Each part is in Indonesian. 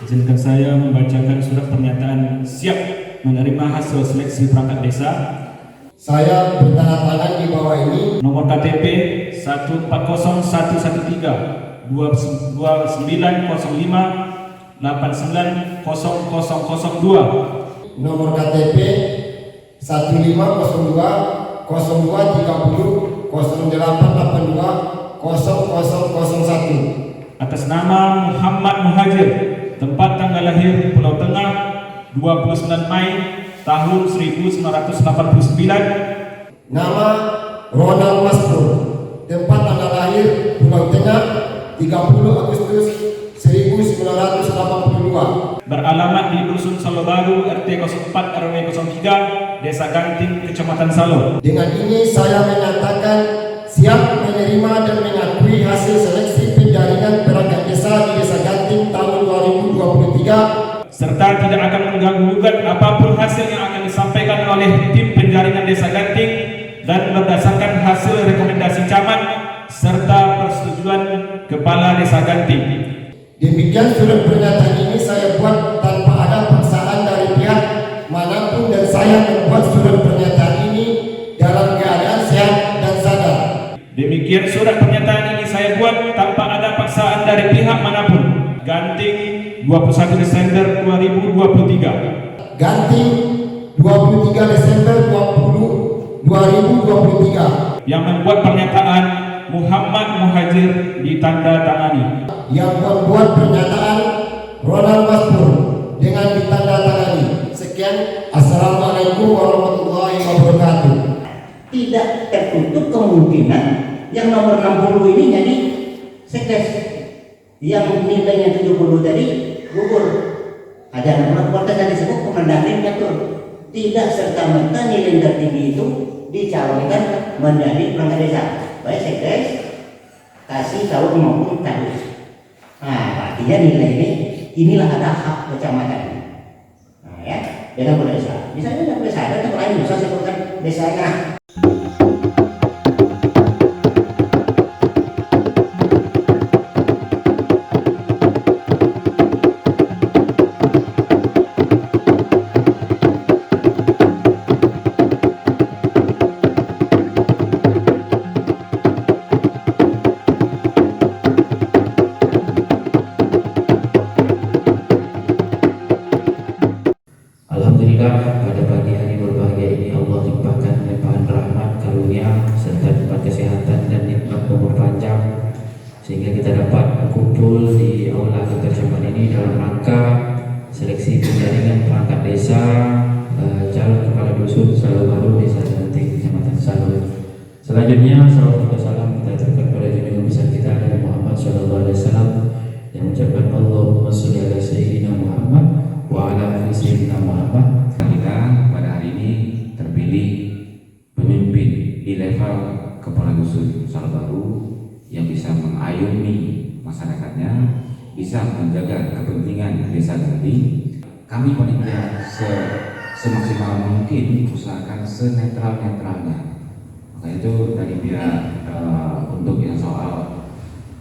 Izinkan saya membacakan surat pernyataan siap menerima hasil seleksi perangkat desa. Saya bertanda tangan di bawah ini. Nomor KTP 140113 2905 890002. Nomor KTP 1502 0230 0882 0001. Atas nama Muhammad Muhajir, tempat tanggal lahir Pulau Tengah 29 Mai tahun 1989. Nama Ronald Masbur, tempat tanggal lahir Pulau Tengah 30 Agustus 1982. Beralamat di Dusun Salo Baru, RT 04 RW 03, Desa Ganting, Kecamatan Salo. Dengan ini saya menyatakan siap menerima dan mengakui hasil seleksi penjaringan perangkat desa di Desa Ganting tahun 2023, serta tidak akan mengganggu-gugat apapun hasil yang akan disampaikan oleh tim penjaringan Desa Ganting dan berdasarkan hasil rekomendasi camat serta persetujuan Kepala Desa Ganting. Demikian surat pernyataan ini saya buat tanpa ada paksaan dari pihak manapun dan saya membuat surat pernyataan ini dalam keadaan sehat dan sadar. Demikian surat pernyataan ini saya buat tanpa ada paksaan dari pihak manapun. Ganting 21 Desember 2023. Ganting 23 Desember 2023. Yang membuat pernyataan Muhammad Muhajir ditandatangani. Yang membuat pernyataan Ronald Masbur dengan ditandatangani. Sekian, assalamualaikum warahmatullahi wabarakatuh. Tidak tertutup kemungkinan yang nomor 60 ini jadi sekdes, yang nilainya 70 tadi gugur. Ada nama kuartal yang disebut Kemendagri mengatur tidak serta-merta nilai tertinggi itu dicalonkan menjadi perangkat desa, baik sekdes, kasih tahu maupun kadus. Nah, artinya nilai ini inilah ada hak kecamatan. Nah, ya, dengan desa. Misalnya tidak boleh saya atau lain bisa sebutkan desanya. Alhamdulillah, pada pagi hari berbahagia ini Allah limpahkan limpahan rahmat, karunia serta nikmat kesehatan dan nikmat umur panjang sehingga kita dapat berkumpul di aula ketercaman ini dalam rangka seleksi penjaringan perangkat desa calon kepala dusun Salo Baru, Desa Ganting, Kecamatan Salo. Selanjutnya salawat dan salam kita aturkan kepada junjungan besar kita Nabi Muhammad SAW yang mengucapkan Allahumma sholli ala sayyidina Muhammad wa ala ali sayyidina Muhammad. Kita pada hari ini terpilih pemimpin di level kepala dusun Salo Baru yang bisa mengayomi masyarakatnya, bisa menjaga kepentingan desa Ganting. Kami panitia semaksimal mungkin usahakan senetral-netralnya. Maka itu dari pihak untuk yang soal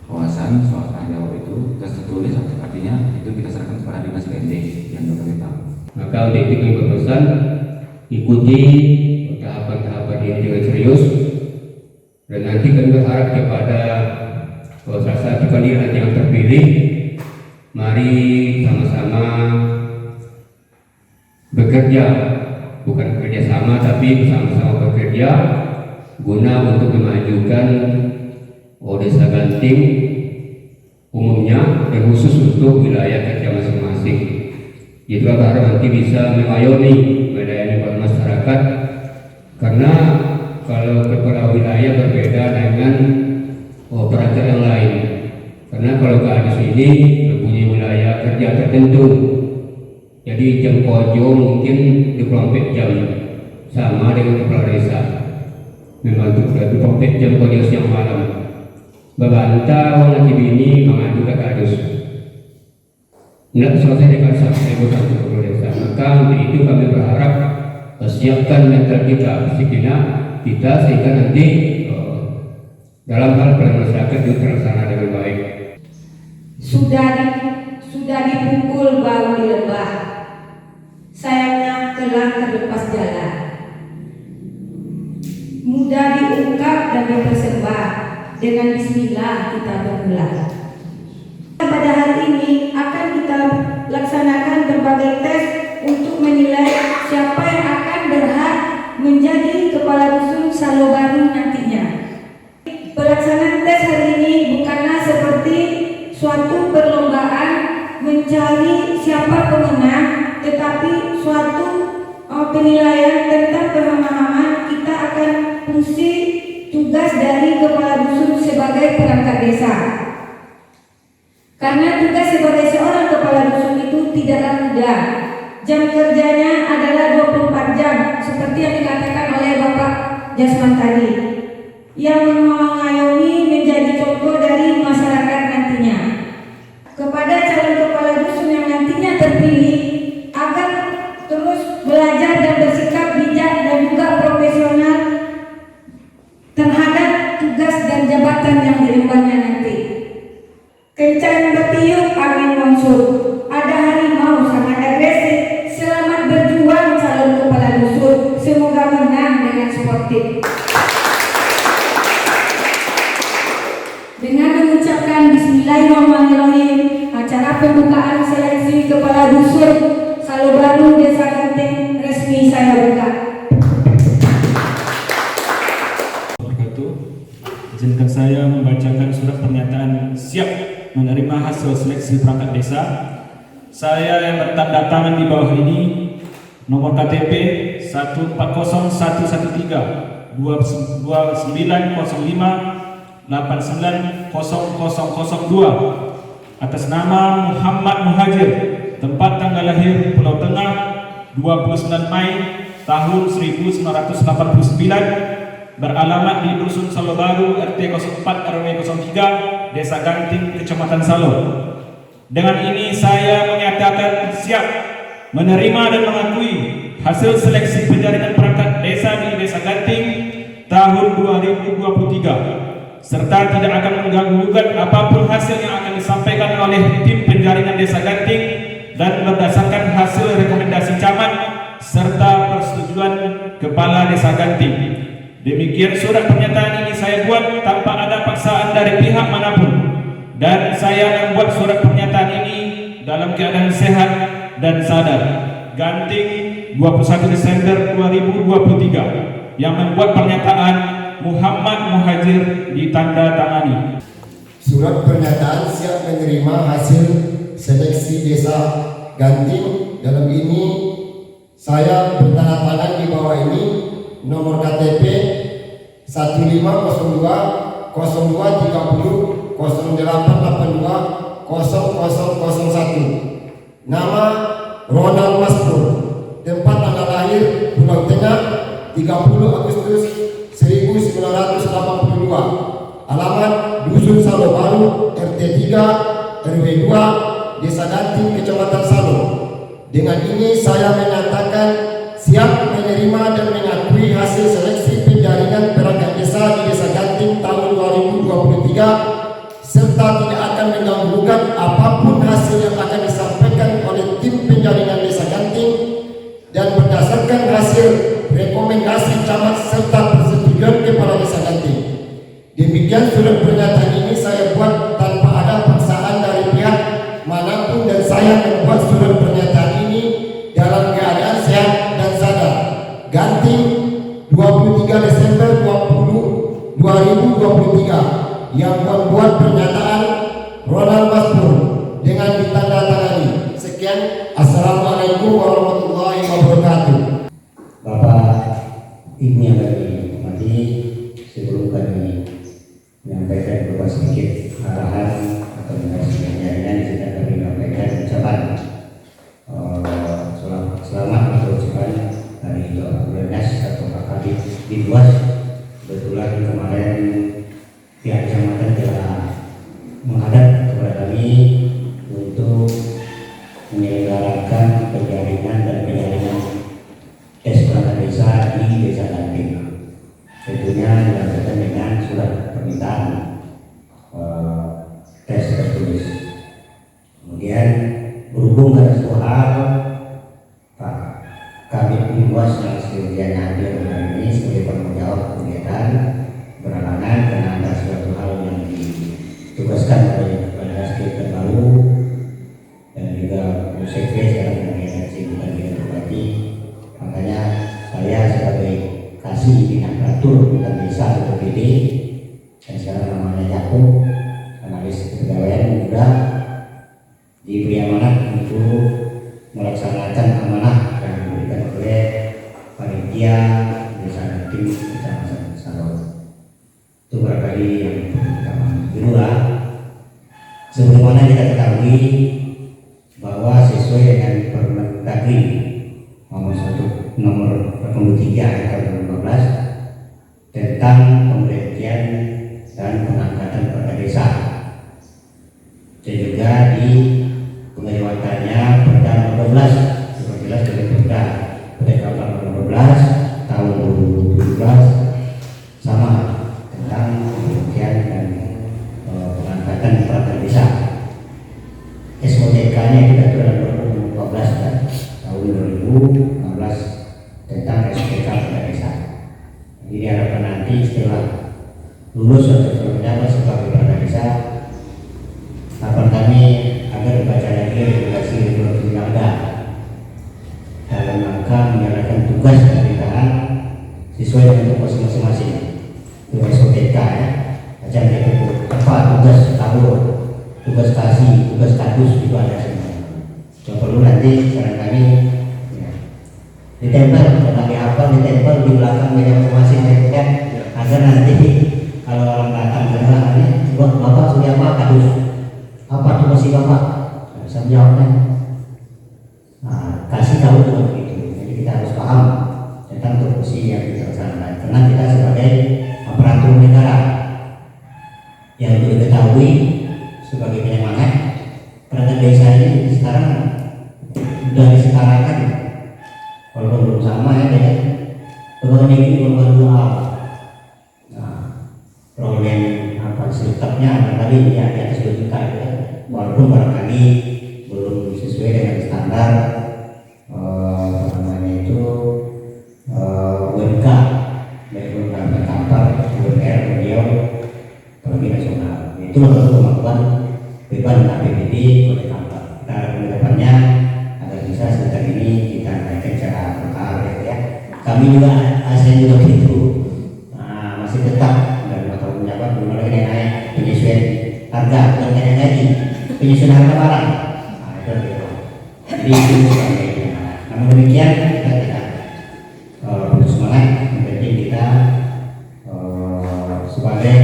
wawasan, soal tanggung jawab itu kita tertulis, artinya itu kita serahkan kepada dinas PND yang berkaitan. Maka untuk itu kami berpesan ikuti tahapan-tahapan ini dengan serius dan nanti kami berharap kepada salah satu kandidat yang terpilih, mari sama-sama bekerja, bukan bekerja sama tapi bersama-sama bekerja guna untuk memajukan Desa Ganting umumnya dan khusus untuk wilayah kerja masing-masing. Itu agar nanti bisa mengayomi melayani buat masyarakat, karena kalau kepala wilayah berbeda dengan perangkat yang lain. Karena kalau kadus ini mempunyai wilayah kerja tertentu, jadi jam kojo mungkin 24 jam sama dengan kepala desa, membantu 24 jam kojo siang malam. Babanta wala kibini mengadu ke kadus. Tidak selesai dengan sampai bukan kepala desa. Maka untuk itu kami berharap siapkan mental kita, psikina kita sehingga nanti dalam hal pelayanan masyarakat itu terlaksana dengan baik. sudah dipukul baru dilebah. Sayangnya telah terlepas jalan. Mudah diungkap dan dipersembah. Dengan bismillah kita bermula. Pada hari ini akan kita laksanakan berbagai tes untuk menilai siapa yang akan berhak menjadi kepala dusun Salobaru nantinya. Pelaksanaan tes hari ini bukanlah seperti suatu perlombaan mencari siapa pemenang, tetapi suatu penilaian tentang pemahaman kita akan fungsi tugas dari kepala dusun sebagai perangkat desa. Karena tugas sebagai seorang kepala dusun itu tidaklah mudah. Jam kerjanya adalah 24 jam seperti yang dikatakan oleh Bapak Jasman tadi, yang mengayomi menjadi contoh dari masyarakat nantinya. Kepada calon kepala dusun yang nantinya terpilih agar terus belajar dan bersikap bijak dan juga profesional terhadap tugas dan jabatan yang diembannya nanti. Kencang bertiup angin monsun, ada harimau sangat agresif. Selamat berjuang calon kepala dusun, semoga menang dengan sportif. Dengan mengucapkan Bismillahirrahmanirrahim, acara pembukaan seleksi kepala dusun Salobaru Desa Ganteng resmi saya buka. Izinkan saya membacakan surat pernyataan siap menerima hasil seleksi perangkat desa. Saya yang bertanda tangan di bawah ini, nomor KTP 140113 2905 890002 atas nama Muhammad Muhajir, tempat tanggal lahir Pulau Tengah 29 Mei tahun 1989, beralamat di Dusun Salobaru RT 04 RW 03 Desa Ganting Kecamatan Salo. Dengan ini saya menyatakan siap menerima dan mengakui hasil seleksi penjaringan perangkat desa di Desa Ganting tahun 2023, serta tidak akan mengganggu-gugat apapun hasil yang akan disampaikan oleh tim penjaringan Desa Ganting dan berdasarkan hasil rekomendasi camat serta persetujuan Kepala Desa Ganting. Demikian surat pernyataan ini saya buat tanpa ada paksaan dari pihak manapun, dan saya membuat surat pernyataan ini dalam keadaan sehat dan sadar. Ganting 21 Desember 2023. Yang membuat pernyataan Muhammad Muhajir ditanda tangani. Surat pernyataan siap menerima hasil seleksi Desa Ganting. Dalam ini saya bertanda tangan di bawah ini, nomor KTP 1502 0230 0882 0001. Nama Ronald Mastur, tempat tanggal lahir Pulau Tengah 30 Agustus 1982, alamat Dusun Salobaru RT 3 RW 2 Desa Ganting Kecamatan Salo. Dengan ini saya menyatakan siap menerima dan mengakui hasil seleksi penjaringan perangkat desa di Desa Ganting tahun 2023, serta tidak akan mengganggu apapun hasil yang akan disampaikan oleh tim penjaringan Desa Ganting, dan berdasarkan hasil rekomendasi camat serta persetujuan Kepala Desa Ganting. Demikian surat pernyataan ini saya buat tanpa ada paksaan dari pihak manapun, dan saya membuat surat pernyataan ini dalam keadaan sehat dan sadar. Ganting 23 Desember 2023. Yang membuat pernyataan Ronald Mastur dengan ditandatangani. Sekian, assalamualaikum warahmatullahi wabarakatuh. Bapak Ibu yang kami hormati, sebelum kami menyampaikan beberapa sedikit arahan atau menyampaikan kita kami menyampaikan ucapan selamat atau ucapan dari Bapak Bernas atau Pak Kabid Binwas. Kebetulan kemarin pihak kecamatan telah menghadap kepada kami untuk menyelenggarakan penjaringan dan penjaringan tes perangkat desa di Desa Ganting. Tentunya dilakukan dengan surat permintaan tes tertulis. Kemudian berhubung pada suatu hal Pak Kabid Humas yang sekalian hadir hari ini sebagai penanggung jawab kegiatan berhalangan karena ada suatu hal yang ditugaskan oleh Sekjen terbaru dan juga Bu Sekjen sekarang mengenai kesibukan bidang berbagi. Makanya saya sebagai kasih bidang peratur bukan desa atau PD dan sekarang namanya Jakub analis kepegawaian juga diberi amanah untuk melaksanakan amanah yang diberikan oleh panitia desa tim kecamatan Salo. Itu barangkali yang pertama. Kedua, sebagaimana kita ketahui bahwa sesuai dengan Permendagri nomor 83 tahun 2015 tentang pemberhentian dan pengangkatan perda desa dan juga di pengeluarannya Perda 12 seperti jelas dari Perda nomor 12 tahun 2017 sama tentang pemberhentian dan pengangkatan perda desa. SOTK-nya kita dalam Perda 14 kan, tahun 2016 tentang SOTK perda desa. Jadi diharapkan nanti setelah lulus atau menjabat sebagai perda desa, harapan kami agar dibaca lagi regulasi yang ada dalam rangka menjalankan tugas pemerintahan sesuai dengan tugas masing-masing. Tugas OTK ya, macam itu apa tugas tabur, tugas kasih, tugas status itu ada semua. Yang perlu nanti saran kami ya, ditempel, karena dihafal ditempel di belakang meja masing-masing ya, agar nanti kalau orang datang ke sana ini, bapak sudah apa status? Apa tugas si bapak? Bisa menjawabnya. Nah, kasih tahu juga begitu. Jadi kita harus paham tentang tupoksi yang kita laksanakan. Karena kita sebagai aparatur negara yang perlu diketahui sebagai penyemangat perangkat desa ini sekarang sudah disetarakan, walaupun belum sama ya dengan pegawai negeri belum awal. Nah, problem apa setupnya barangkali di atas 2 juta ya. Walaupun barangkali belum sesuai dengan standar UMK, baik UMK kantor, UMR, beliau apalagi nasional. Itu adalah kemampuan beban APBD oleh kantor. Kita harapkan ke depannya agar bisa sebentar ini kita naikkan secara bertahap ya. Kami juga ASN juga begitu. Nah, masih tetap dari mata penjabat belum lagi naik penyesuaian harga, bukan naik gaji, penyesuaian harga barang. Nah, itu gitu. Jadi itu sebagainya. Namun demikian kita tidak putus semangat. Yang penting kita sebagai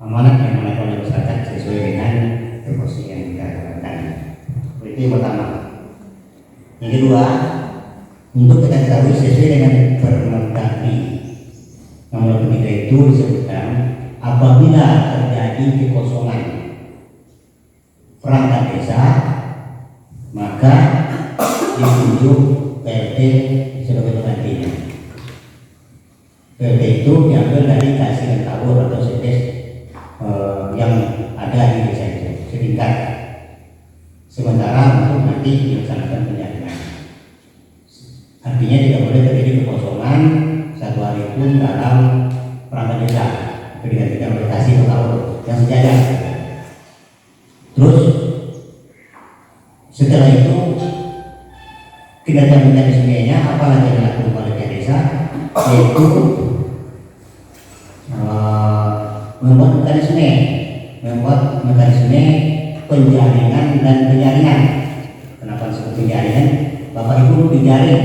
amanat yang dilakukan oleh masyarakat sesuai dengan proporsi yang kita lakukan. Itu yang pertama. Yang kedua, untuk kita ketahui sesuai dengan Permendagri nomor 3 itu disebutkan apabila terjadi kekosongan perangkat desa maka ditunjuk PLT sebagai penggantinya. PLT itu diambil dari kasih dan tabur atau sedes yang ada di desa itu setingkat. Sementara untuk nanti dilaksanakan penjaringan. Artinya tidak boleh terjadi kekosongan satu hari pun dalam perangkat desa digantikan oleh kasih atau tabur yang sejajar. Terus setelah itu kinerja mekanismenya apalagi yang dilakukan oleh pihak desa, yaitu membuat mekanisme penjaringan dan penyaringan. Kenapa disebut penjaringan? Bapak Ibu dijaring,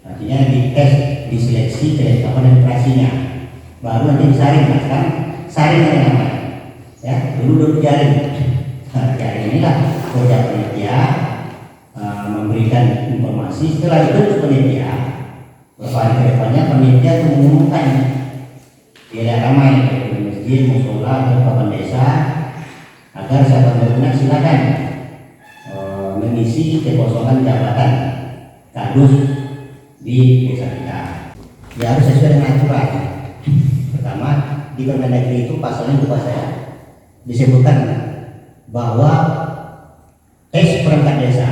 artinya dites, diseleksi kelengkapan dan operasinya, baru nanti disaring. Kan saring ada namanya, ya dulu dijaring. Nah, jaring inilah kerja panitia memberikan informasi. Setelah itu panitia beberapa hari ke depannya panitia mengumumkan di daerah ramai di masjid, musola, atau papan desa agar siapa berminat silakan mengisi kekosongan jabatan kadus di desa kita. Ya harus sesuai dengan aturan. Pertama di Permendagri itu pasalnya lupa saya disebutkan bahwa perangkat desa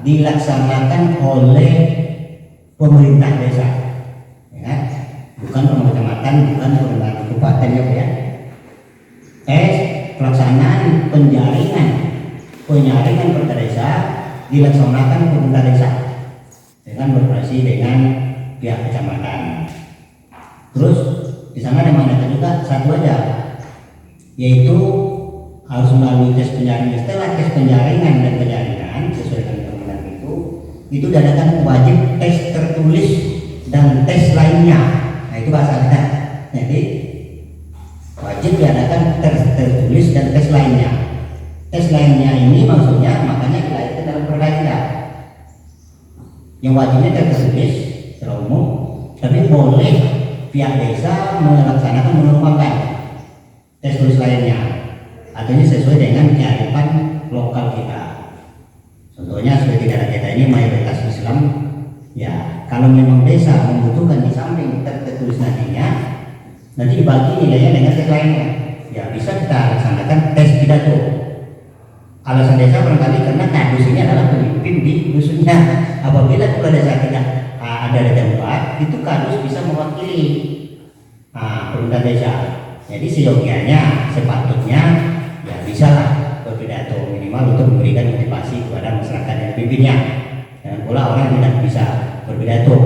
dilaksanakan oleh pemerintah desa, ya, bukan pemerintah kecamatan, bukan pemerintah kabupaten, ya. Pelaksanaan penjaringan perangkat desa dilaksanakan pemerintah desa dengan berkoordinasi dengan pihak kecamatan. Terus di sana ada mandat juga satu aja, yaitu harus melalui tes penjaringan. Setelah tes penjaringan dan penjaringan sesuai dengan peraturan itu diadakan wajib tes tertulis dan tes lainnya. Nah itu bahasa kita. Jadi wajib diadakan tes tertulis dan tes lainnya. Tes lainnya ini maksudnya makanya dilahirkan dalam perda kita. Yang wajibnya tertulis secara umum, tapi boleh pihak desa melaksanakan menumpangkan tes tulis lainnya. Artinya sesuai dengan kearifan lokal kita. Contohnya seperti daerah kita ini mayoritas Islam, ya kalau memang desa membutuhkan di samping tertulis nantinya, nanti dibagi nilainya dengan tes lainnya. Ya bisa kita laksanakan tes pidato. Alasan desa barangkali karena kadus ini adalah pemimpin di dusunnya. Apabila kepala desa tidak ada di tempat, itu kadus bisa mewakili perintah desa. Jadi seyogianya, sepatutnya ya bisa lah berpidato minimal untuk memberikan motivasi kepada masyarakat yang dipimpinnya. Dan pula orang tidak bisa berpidato,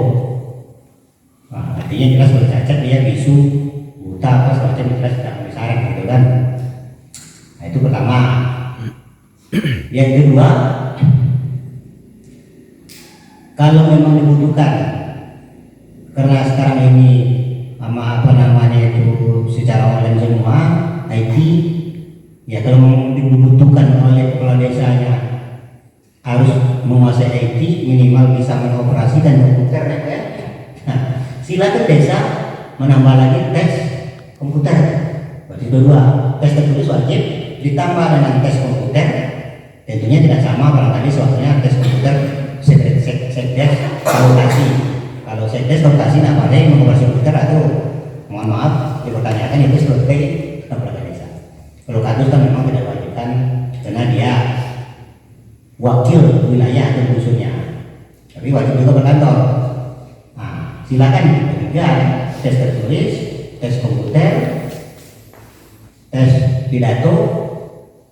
artinya jelas bercacat, dia bisu, buta, apa semacam, jelas tidak memenuhi syarat gitu kan. Nah itu pertama. Yang kedua, kalau memang dibutuhkan, karena sekarang ini secara online semua IT, ya kalau memang dibutuhkan oleh kepala desanya harus menguasai IT, minimal bisa mengoperasikan komputer, ya. Nah, silakan desa menambah lagi tes komputer. Berarti dua, tes tertulis wajib ditambah dengan tes komputer. Tentunya tidak sama barangkali soalnya tes komputer sekdes lokasi. Kalau sekdes lokasi nak pandai mengoperasi komputer atau mohon maaf dipertanyakan itu sebagai kepala desa. Kalau kadus kan memang tidak wajibkan karena dia wakil wilayah atau dusunnya, tapi wajib juga berkantor. Nah, silakan ketiga tes tertulis, tes komputer, tes pidato,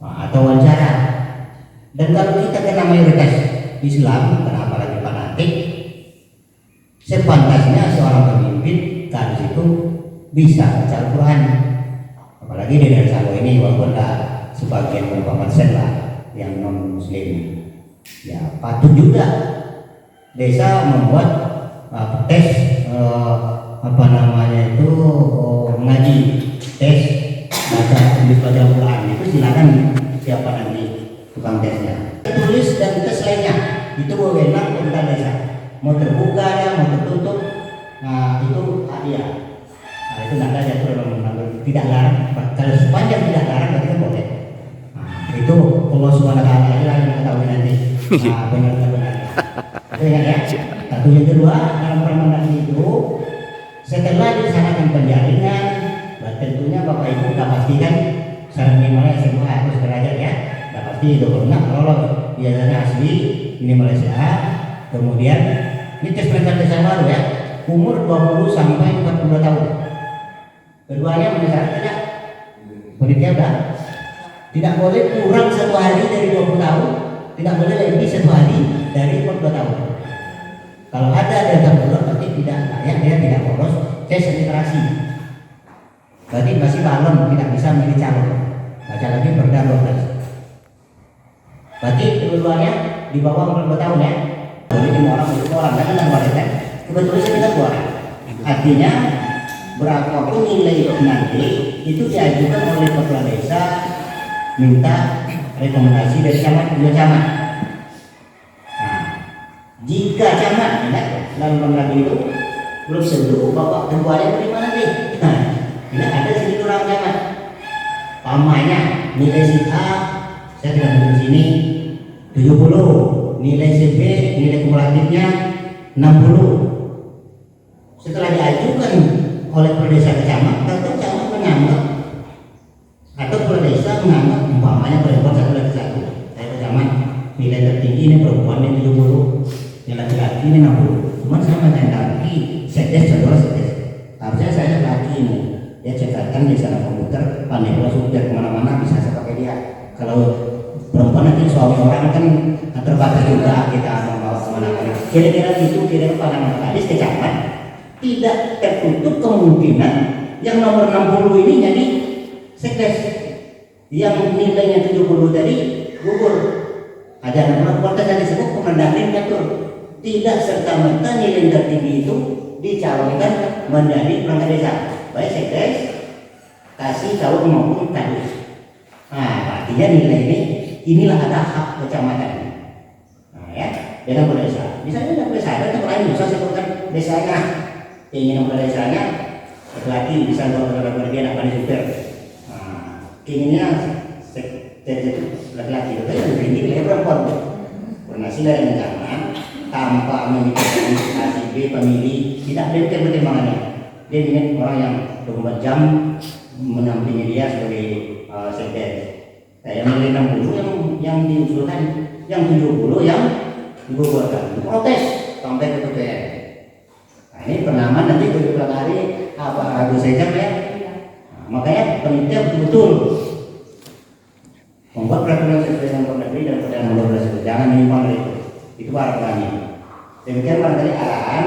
atau wawancara. Dan kalau kita kena mayoritas Islam, karena apalagi fanatik, sepantasnya seorang pemimpin kadus itu bisa baca Al-Quran. Apalagi di daerah Salo ini walaupun sebagian beberapa persen lah yang non muslim, ya patut juga desa membuat tes mengaji, tes baca tulis baca Al-Quran. Itu silakan siapa nanti tukang tesnya. Tulis dan tes lainnya itu wewenang pemerintah desa, mau terbuka ya mau tertutup, nah itu hadiah. Nah itu tidak ada tidak larang. Kalau sepanjang tidak larang berarti kan boleh. Nah, itu Allah Subhanahu Wa Taala yang mengetahui nanti benar-benar. Ingat ya. Satu yang kedua dalam permendak itu setelah dilaksanakan penjaringan, tentunya Bapak Ibu sudah pastikan syarat minimalnya semua harus derajat ya. Sudah pasti itu kalau lolos biasanya asli minimal SA. Kemudian ini tes perangkat desa baru ya, umur 20 sampai 42 tahun. Keduanya menyesal tidak, penelitian sudah tidak boleh kurang 1 hari dari 20 tahun, tidak boleh lebih 1 hari dari 42 tahun. Kalau ada yang bulan berarti tidak layak, dia tidak lolos tes literasi, berarti masih balon, tidak bisa milih calon. Baca lagi Perda 12. Berarti keduanya di bawah 42 tahun ya. Jadi 5 orang kan kan kebetulan sekitar 2 orang. Artinya berapapun nilai nanti itu diajukan oleh kepala desa, minta rekomendasi dari camat. Nah, jika camat dalam lagi itu belum tentu bapak ketuanya terima nanti. Nah, ini ada sedikit orang camat. Pamannya nilai si A saya tidak di sini 70, nilai CB nilai kumulatifnya 60. Setelah diajukan oleh kepala desa ke camat, tentu camat menganggap atau kepala desa menganggap umpamanya perempuan satu lagi satu, saya ke camat nilai tertinggi ini perempuan yang 70, yang laki-laki ini 60. Cuman sama dengan laki, setes saudara setes. Harusnya saya laki ini, dia cekatkan di sana komputer, pandai pula supir kemana-mana bisa saya pakai dia. Kalau perempuan nanti suami orang kan terbatas juga kita membawa kemana-mana. Kira-kira itu kira-kira pandangan hadis kecaman tidak tertutup kemungkinan yang nomor 60 ini jadi sekdes, yang nilainya 70 tadi gugur. Ada nama kota yang disebut Kemendagri mengatur tidak serta-merta nilai tertinggi itu dicalonkan menjadi perangkat desa, baik sekdes, kasih caleg maupun kadus. Nah, artinya nilai ini inilah ada hak kecamatan. Nah, ya, dengan desa. Misalnya dalam desa ada tempat lain bisa sebutkan desanya, ingin nama desanya laki bisa berbeda dia nak pandai supir. Inginnya itu laki-laki itu yang tinggi nilai perempuan. Pernah sih dari zaman tanpa memikirkan A, B pemilih tidak ada pertimbangannya. Dia ingin orang yang 24 jam menampingi dia sebagai sekdes. Yang nilai 60 yang diusulkan, yang 70 yang digugurkan. Protes sampai ke DPR. Nah, ini pengaman nanti berulang hari apa ragu saja ya. Nah, makanya penitia betul-betul membuat peraturan sesuai dengan Kemendagri dan Perdana Nomor 12. Jangan menyimpang dari itu harapannya. Demikian barangkali arahan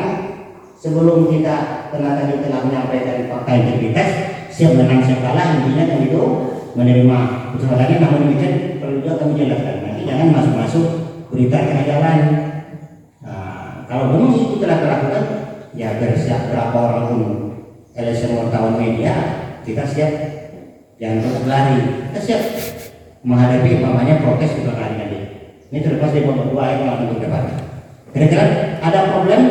sebelum kita telah menyampaikan fakta integritas, siap menang siap kalah, intinya kan itu menerima usulannya. Namun demikian perlu juga kami jelaskan, nanti jangan masuk-masuk berita tengah jalan. Nah, kalau memang itu telah terlakukan, ya bersiap berapa orang pun LSM wartawan media, kita siap, jangan terus lari, kita siap menghadapi umpamanya protes juga kali nanti. Ini terlepas dari nomor 2 yang akan berdebat. Kira-kira ada problem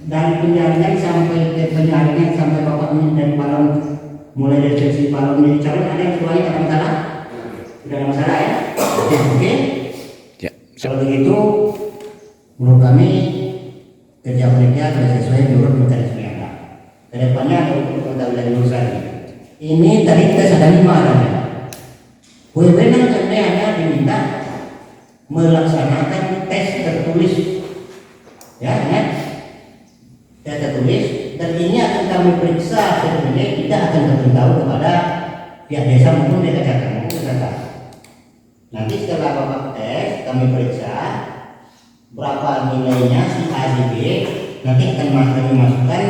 dari penjaringan sampai ke penjaringan sampai bapak ini dari balon, mulai dari sesi balon menjadi calon, ada yang keduanya ada masalah? Tidak ada masalah ya? Oke. Ya. Kalau begitu, menurut kami kerja mereka sudah sesuai menurut mekanisme yang ada. Kedepannya untuk mengetahui urusan ini tadi kita sudah 5 adanya. Wewenang kami hanya diminta melaksanakan tes tertulis, ya kan? Tes tertulis, dan ini akan kami periksa sebenarnya, tidak akan memberitahu kepada pihak desa maupun desa kecamatan maupun desa. Nanti setelah bapak tes, kami periksa berapa nilainya si A si B, nanti akan kami masukkan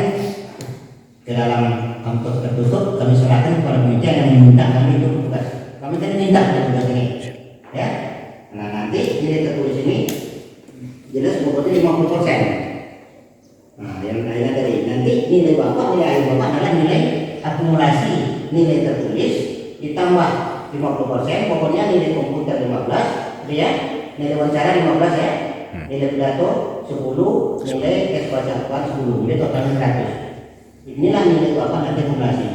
ke dalam amplop tertutup, kami serahkan kepada panitia yang meminta kami itu tugas. Kami tadi minta tugas ini, ya. Nah nanti nilai tertulis ini jelas bobotnya 50%. Nah yang lainnya dari nanti nilai bapak, nilai akhir bapak adalah nilai akumulasi nilai tertulis ditambah 50%, pokoknya nilai komputer 15, ya, nilai wawancara 15 ya, nilai pidato 10, nilai tes bahasa Al-Quran 10, nilai total 100. Inilah nilai bapak nanti akumulasi.